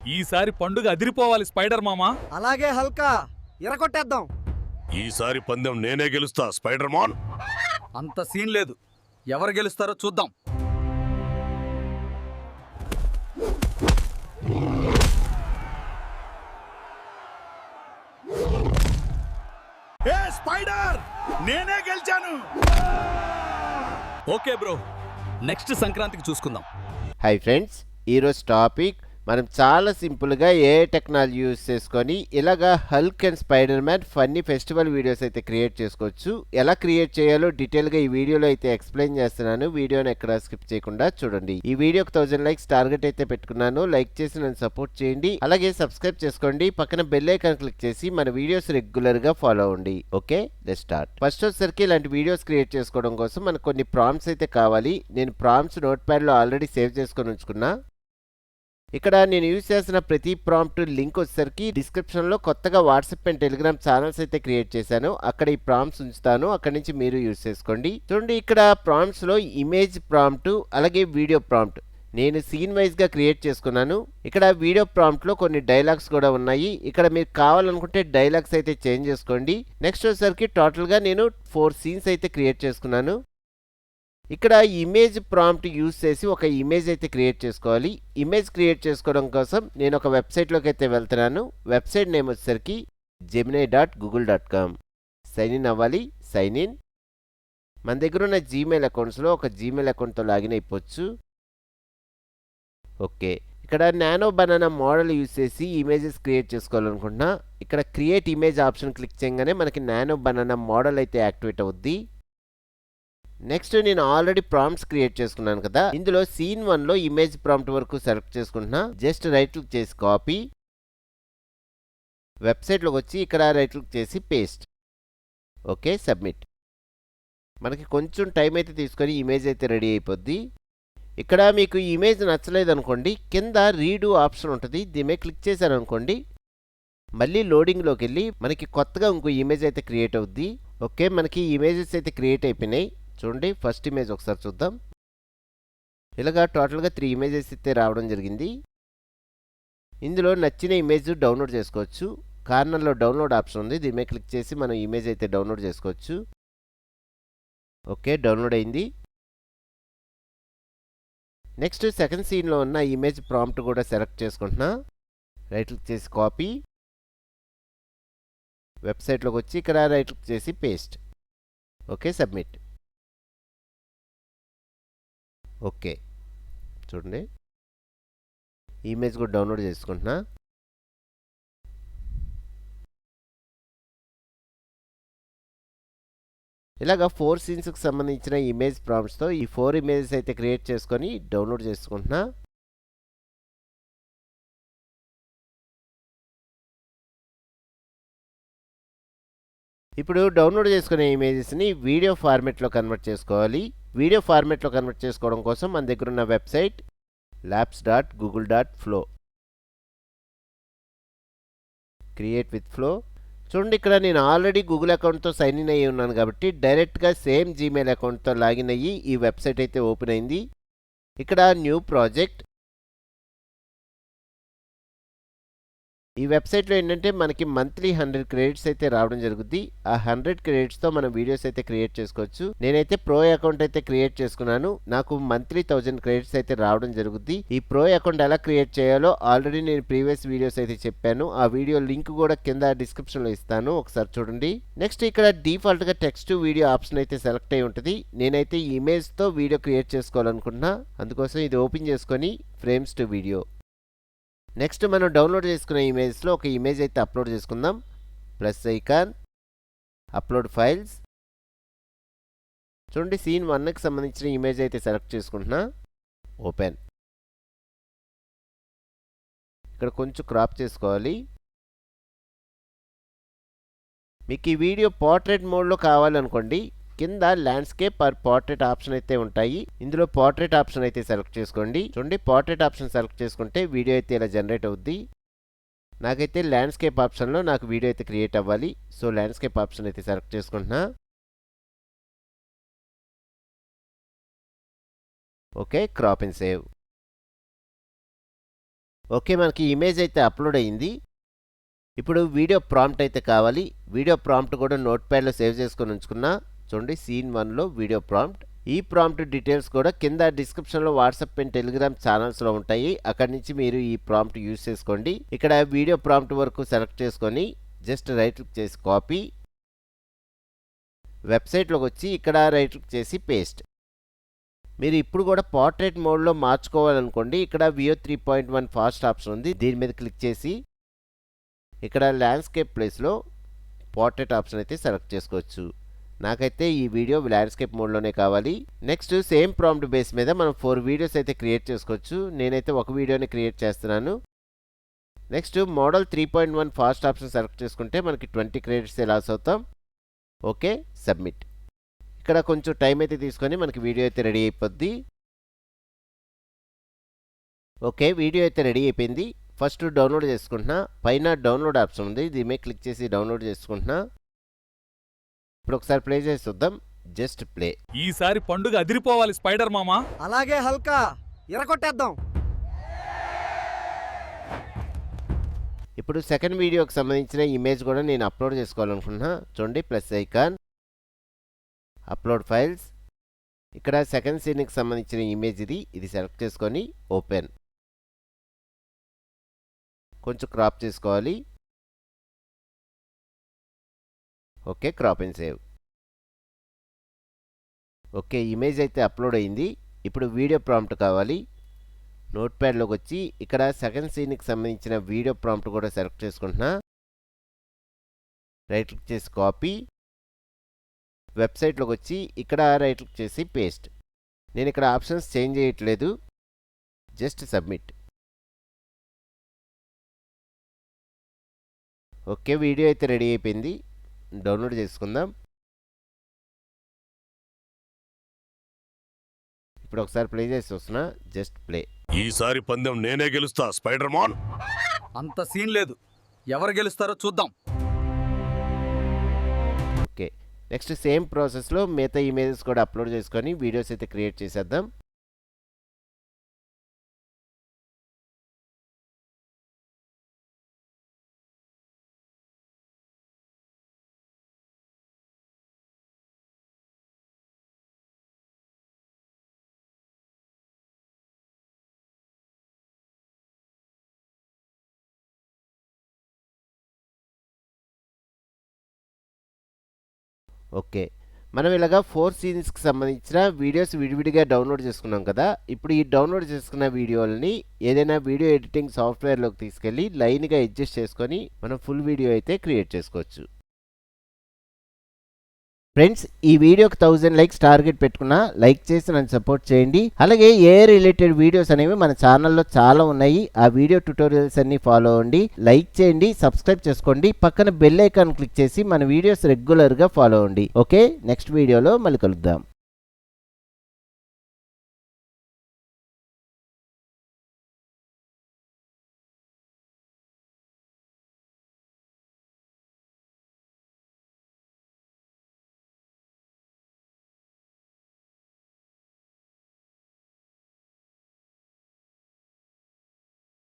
ఈసారి పండుగ అదిరిపోవాలి స్పైడర్ మామా. అలాగే హల్కా ఎరగొట్టేద్దాం. ఈసారి పందెం నేనే గెలుస్తా స్పైడర్ మాన్. అంత సీన్ లేదు, ఎవరు గెలుస్తారో చూద్దాం. ఏ స్పైడర్, నేనే గెలిచాను. ఓకే బ్రో, నెక్స్ట్ సంక్రాంతికి చూసుకుందాం. హాయ్ ఫ్రెండ్స్, ఈరోజు టాపిక్ మనం చాలా సింపుల్గా ఏ టెక్నాలజీ యూస్ చేసుకొని ఇలాగా Hulk and spider man funny festival videos అయితే క్రియేట్ చేసుకోవచ్చు. ఎలా క్రియేట్ చేయాలో డీటెయిల్గా ఈ వీడియోలో అయితే ఎక్స్ప్లెయిన్ చేస్తున్నాను. వీడియోని ఎక్కడ స్కిప్ చేయకుండా చూడండి. ఈ వీడియోకి 1000 లైక్స్ టార్గెట్ అయితే పెట్టుకున్నాను. లైక్ చేసి నన్ను సపోర్ట్ చేయండి. అలాగే సబ్స్క్రైబ్ చేసుకోండి. పక్కన బెల్ ఐకాన్ క్లిక్ చేసి మన వీడియోస్ రెగ్యులర్గా ఫాలో అవ్వండి. Okay, let's start. ఫస్ట్ వచ్చేసరికి ఇలాంటి వీడియోస్ క్రియేట్ చేసుకోవడం కోసం మనకు కొన్ని ప్రాంప్ట్స్ అయితే కావాలి. నేను ప్రాంప్ట్స్ నోట్ ప్యాడ్లో ఆల్రెడీ సేవ్ చేసుకొని ఉంచుకున్నా. ఇక్కడ నేను యూజ్ చేసిన ప్రతి ప్రాంప్ట్ లింక్ వచ్చేసరికి డిస్క్రిప్షన్లో కొత్తగా వాట్సాప్ అండ్ టెలిగ్రామ్ ఛానల్స్ అయితే క్రియేట్ చేశాను. అక్కడ ఈ ప్రాంప్ట్స్ ఉంచుతాను, అక్కడి నుంచి మీరు యూజ్ చేసుకోండి. చూడండి, ఇక్కడ ప్రాంప్ట్స్లో ఇమేజ్ ప్రాంప్ట్ అలాగే వీడియో ప్రాంప్ట్ నేను సీన్ వైజ్గా క్రియేట్ చేసుకున్నాను. ఇక్కడ వీడియో ప్రాంప్ట్లో కొన్ని డైలాగ్స్ కూడా ఉన్నాయి. ఇక్కడ మీరు కావాలనుకుంటే డైలాగ్స్ అయితే చేంజ్ చేసుకోండి. నెక్స్ట్ వచ్చేసరికి టోటల్గా నేను 4 సీన్స్ అయితే క్రియేట్ చేసుకున్నాను. ఇక్కడ ఇమేజ్ ప్రాంప్ట్ యూజ్ చేసి ఒక ఇమేజ్ అయితే క్రియేట్ చేసుకోవాలి. ఇమేజ్ క్రియేట్ చేసుకోవడం కోసం నేను ఒక వెబ్సైట్లోకి అయితే వెళ్తున్నాను. వెబ్సైట్ నేమ్ వచ్చేసరికి gemini.google.com. సైన్ ఇన్ అవ్వాలి. Sign in. మన దగ్గర ఉన్న జీమెయిల్ అకౌంట్స్లో ఒక జీమెయిల్ అకౌంట్తో లాగిన్ అయిపోవచ్చు. ఓకే, ఇక్కడ నానో బనానా మోడల్ యూజ్ చేసి ఇమేజెస్ క్రియేట్ చేసుకోవాలనుకుంటున్నా. ఇక్కడ క్రియేట్ ఇమేజ్ ఆప్షన్ క్లిక్ చేయగానే మనకి నానో బనానా మోడల్ అయితే యాక్టివేట్ అవుద్ది. నెక్స్ట్ నేను ఆల్రెడీ ప్రాంప్ట్స్ క్రియేట్ చేసుకున్నాను కదా, ఇందులో సీన్ 1లో ఇమేజ్ ప్రాంప్ట్ వరకు సెలెక్ట్ చేసుకుంటున్నా. జస్ట్ రైట్ క్లిక్ చేసి కాపీ, వెబ్సైట్లోకి వచ్చి ఇక్కడ రైట్ క్లిక్ చేసి పేస్ట్. Okay, submit. మనకి కొంచెం టైం అయితే తీసుకొని ఇమేజ్ అయితే రెడీ అయిపోద్ది. ఇక్కడ మీకు ఇమేజ్ నచ్చలేదు అనుకోండి, కింద రీడూ ఆప్షన్ ఉంటుంది. దీని మీద క్లిక్ చేశారనుకోండి, మళ్ళీ లోడింగ్లోకి వెళ్ళి మనకి కొత్తగా ఇంకో ఇమేజ్ అయితే క్రియేట్ అవుద్ది. ఓకే, మనకి ఇమేజెస్ అయితే క్రియేట్ అయిపోయినాయి. చూడండి, ఫస్ట్ ఇమేజ్ ఒకసారి చూద్దాం. ఇలాగా టోటల్గా 3 ఇమేజెస్ అయితే రావడం జరిగింది. ఇందులో నచ్చిన ఇమేజ్ డౌన్లోడ్ చేసుకోవచ్చు. కార్నర్లో డౌన్లోడ్ ఆప్షన్ ఉంది, దీని మీద క్లిక్ చేసి మనం ఇమేజ్ అయితే డౌన్లోడ్ చేసుకోవచ్చు. ఓకే, డౌన్లోడ్ అయింది. నెక్స్ట్ సెకండ్ సీన్లో ఉన్న ఇమేజ్ ప్రాంప్ట్ కూడా సెలెక్ట్ చేసుకుంటున్నా. రైట్ క్లిక్ చేసి కాపీ, వెబ్సైట్లోకి వచ్చి ఇక్కడ రైట్ క్లిక్ చేసి పేస్ట్. Okay, submit. ఓకే, చూడండి, ఇమేజ్ కూడా డౌన్లోడ్ చేసుకుంటున్నా. ఇలాగా 4 సీన్స్కి సంబంధించిన ఇమేజ్ ప్రాంప్ట్స్తో ఈ 4 ఇమేజెస్ అయితే క్రియేట్ చేసుకొని డౌన్లోడ్ చేసుకుంటున్నా. ఇప్పుడు డౌన్లోడ్ చేసుకునే ఇమేజెస్ని వీడియో ఫార్మేట్లో కన్వర్ట్ చేసుకోవాలి. వీడియో ఫార్మేట్లో కన్వర్ట్ చేసుకోవడం కోసం మన దగ్గర ఉన్న website labs.google.flow. Create with flow. చూడండి, ఇక్కడ నేను ఆల్రెడీ గూగుల్ అకౌంట్తో సైన్ ఇన్ అయ్యి ఉన్నాను కాబట్టి డైరెక్ట్గా సేమ్ జీమెయిల్ అకౌంట్తో లాగిన్ అయ్యి ఈ వెబ్సైట్ అయితే ఓపెన్ అయింది. ఇక్కడ న్యూ ప్రాజెక్ట్. ఈ వెబ్సైట్లో ఏంటంటే మనకి మంత్లీ 100 క్రెడిట్స్ అయితే రావడం జరుగుద్ది. ఆ 100 క్రెడిట్స్తో మనం వీడియోస్ అయితే క్రియేట్ చేసుకోవచ్చు. నేనైతే ప్రో అకౌంట్ అయితే క్రియేట్ చేసుకున్నాను. నాకు మంత్లీ 1000 క్రెడిట్స్ అయితే రావడం జరుగుద్ది. ఈ ప్రో అకౌంట్ ఎలా క్రియేట్ చేయాలో ఆల్రెడీ నేను ప్రీవియస్ వీడియోస్ అయితే చెప్పాను. ఆ వీడియో లింక్ కూడా కింద డిస్క్రిప్షన్లో ఇస్తాను, ఒకసారి చూడండి. నెక్స్ట్ ఇక్కడ డిఫాల్ట్గా టెక్స్ట్ టు వీడియో ఆప్షన్ అయితే సెలెక్ట్ అయి ఉంటుంది. నేనైతే ఇమేజ్తో వీడియో క్రియేట్ చేసుకోవాలనుకుంటున్నా, అందుకోసం ఇది ఓపెన్ చేసుకొని ఫ్రేమ్స్ టు వీడియో. నెక్స్ట్ మనం డౌన్లోడ్ చేసుకునే ఇమేజ్లో ఒక ఇమేజ్ అయితే అప్లోడ్ చేసుకుందాం. Plus icon, upload files. చూడండి, సీన్ 1కి సంబంధించిన ఇమేజ్ అయితే సెలెక్ట్ చేసుకుంటున్నా. ఓపెన్. ఇక్కడ కొంచెం క్రాప్ చేసుకోవాలి. మీకు ఈ వీడియో పోర్ట్రేట్ మోడ్లో కావాలనుకోండి, కింద ల్యాండ్స్కేప్ ఆర్ పోర్ట్రేట్ ఆప్షన్ అయితే ఉంటాయి. ఇందులో పోర్ట్రేట్ ఆప్షన్ అయితే సెలెక్ట్ చేసుకోండి. చూడండి, పోర్ట్రేట్ ఆప్షన్ సెలెక్ట్ చేసుకుంటే వీడియో అయితే ఇలా జనరేట్ అవుద్ది. నాకైతే ల్యాండ్స్కేప్ ఆప్షన్లో నాకు వీడియో అయితే క్రియేట్ అవ్వాలి. సో ల్యాండ్స్కేప్ ఆప్షన్ అయితే సెలెక్ట్ చేసుకుంటున్నా. Okay, crop and save. Okay, మనకి ఇమేజ్ అయితే అప్లోడ్ అయింది. ఇప్పుడు వీడియో ప్రాంప్ట్ అయితే కావాలి. వీడియో ప్రాంప్ట్ కూడా నోట్ ప్యాడ్లో సేవ్ చేసుకొని ఉంచుకున్నా. చూడండి, సీన్ 1లో వీడియో ప్రాంప్ట్. ఈ ప్రాంప్ట్ డీటెయిల్స్ కూడా కింద డిస్క్రిప్షన్లో వాట్సాప్ అండ్ టెలిగ్రామ్ ఛానల్స్లో ఉంటాయి. అక్కడి నుంచి మీరు ఈ ప్రాంప్ట్ యూజ్ చేసుకోండి. ఇక్కడ వీడియో ప్రాంప్ట్ వరకు సెలెక్ట్ చేసుకొని జస్ట్ రైట్ క్లిక్ చేసి కాపీ, వెబ్సైట్లోకి వచ్చి ఇక్కడ రైట్ క్లిక్ చేసి పేస్ట్. మీరు ఇప్పుడు కూడా పోర్ట్రేట్ మోడ్లో మార్చుకోవాలనుకోండి. ఇక్కడ వియో 3.1 ఫాస్ట్ ఆప్షన్ ఉంది, దీని మీద క్లిక్ చేసి ఇక్కడ ల్యాండ్స్కేప్ ప్లేస్లో పోర్ట్రేట్ ఆప్షన్ అయితే సెలెక్ట్ చేసుకోవచ్చు. నాకైతే ఈ వీడియో ల్యాండ్స్కేప్ మోడ్లోనే కావాలి. నెక్స్ట్ సేమ్ ప్రాంప్ట్ బేస్ మీద మనం 4 వీడియోస్ అయితే క్రియేట్ చేసుకోవచ్చు. నేనైతే ఒక వీడియోని క్రియేట్ చేస్తున్నాను. Next model 3.1 fast option select చేసుకుంటే మనకి 20 క్రెడిట్స్ లాస్ అవుతాం. Okay, submit. ఇక్కడ కొంచెం టైం అయితే తీసుకొని మనకి వీడియో అయితే రెడీ అయిపోద్ది. ఓకే, వీడియో అయితే రెడీ అయిపోయింది. ఫస్ట్ డౌన్లోడ్ చేసుకుంటున్నా. పైన డౌన్లోడ్ ఆప్షన్ ఉంది, దీని మీద క్లిక్ చేసి డౌన్లోడ్ చేసుకుంటున్నా. ఇప్పుడు ఒకసారి ప్లే చేసి చూద్దాం. Just play. ఈసారి పండుగ అదిరిపోవాలి స్పైడర్ మామా. అలాగే హల్కా ఇరకొట్టేద్దాం. ఇప్పుడు సెకండ్ వీడియోకి సంబంధించిన ఇమేజ్ కూడా నేను అప్లోడ్ చేసుకోవాలనుకుంటున్నా. చూడండి, ప్లస్ ఐకాన్, అప్లోడ్ ఫైల్స్. ఇక్కడ సెకండ్ సీన్కి సంబంధించిన ఇమేజ్ ఇది సెలెక్ట్ చేసుకొని ఓపెన్. కొంచెం క్రాప్ చేసుకోవాలి. Okay, crop and save. Okay, image అయితే అప్లోడ్ అయింది. ఇప్పుడు వీడియో ప్రాంప్ట్ కావాలి. నోట్ ప్యాడ్లోకి వచ్చి ఇక్కడ సెకండ్ సీన్కి సంబంధించిన వీడియో ప్రాంప్ట్ కూడా సెలెక్ట్ చేసుకుంటున్నా. రైట్ క్లిక్ చేసి కాపీ, వెబ్సైట్లోకి వచ్చి ఇక్కడ రైట్ క్లిక్ చేసి పేస్ట్. నేను ఇక్కడ ఆప్షన్స్ చేంజ్ చేయట్లేదు, జస్ట్ సబ్మిట్. ఓకే, వీడియో అయితే రెడీ అయిపోయింది. డౌన్లోడ్ చేసుకుందాం. ఇప్పుడు ఒకసారి ప్లే చేసి వస్తున్నా. Just play. ఈసారి పందెం నేనే గెలుస్తా స్పైడర్ మాన్. అంత సీన్ లేదు, ఎవరు గెలుస్తారో చూద్దాం. ఓకే, నెక్స్ట్ సేమ్ ప్రాసెస్లో మిగతా ఇమేజెస్ కూడా అప్లోడ్ చేసుకొని వీడియోస్ అయితే క్రియేట్ చేసేద్దాం. ఓకే, మనం ఇలాగా 4 సీన్స్కి సంబంధించిన వీడియోస్ విడివిడిగా డౌన్లోడ్ చేసుకున్నాం కదా. ఇప్పుడు ఈ డౌన్లోడ్ చేసుకున్న వీడియోలని ఏదైనా వీడియో ఎడిటింగ్ సాఫ్ట్వేర్లోకి తీసుకెళ్ళి లైన్గా అడ్జస్ట్ చేసుకొని మనం ఫుల్ వీడియో అయితే క్రియేట్ చేసుకోవచ్చు. ఫ్రెండ్స్, ఈ వీడియోకి 1000 లైక్స్ టార్గెట్ పెట్టుకున్నా. లైక్ చేసి నన్ను సపోర్ట్ చేయండి. అలాగే ఏ రిలేటెడ్ వీడియోస్ అనేవి మన ఛానల్లో చాలా ఉన్నాయి. ఆ వీడియో ట్యుటోరియల్స్ అన్ని ఫాలో అవ్వండి, లైక్ చేయండి, సబ్స్క్రైబ్ చేసుకోండి. పక్కన బెల్ ఐకాన్ క్లిక్ చేసి మన వీడియోస్ రెగ్యులర్గా ఫాలో అవ్వండి. ఓకే, నెక్స్ట్ వీడియోలో మళ్ళీ కలుద్దాం.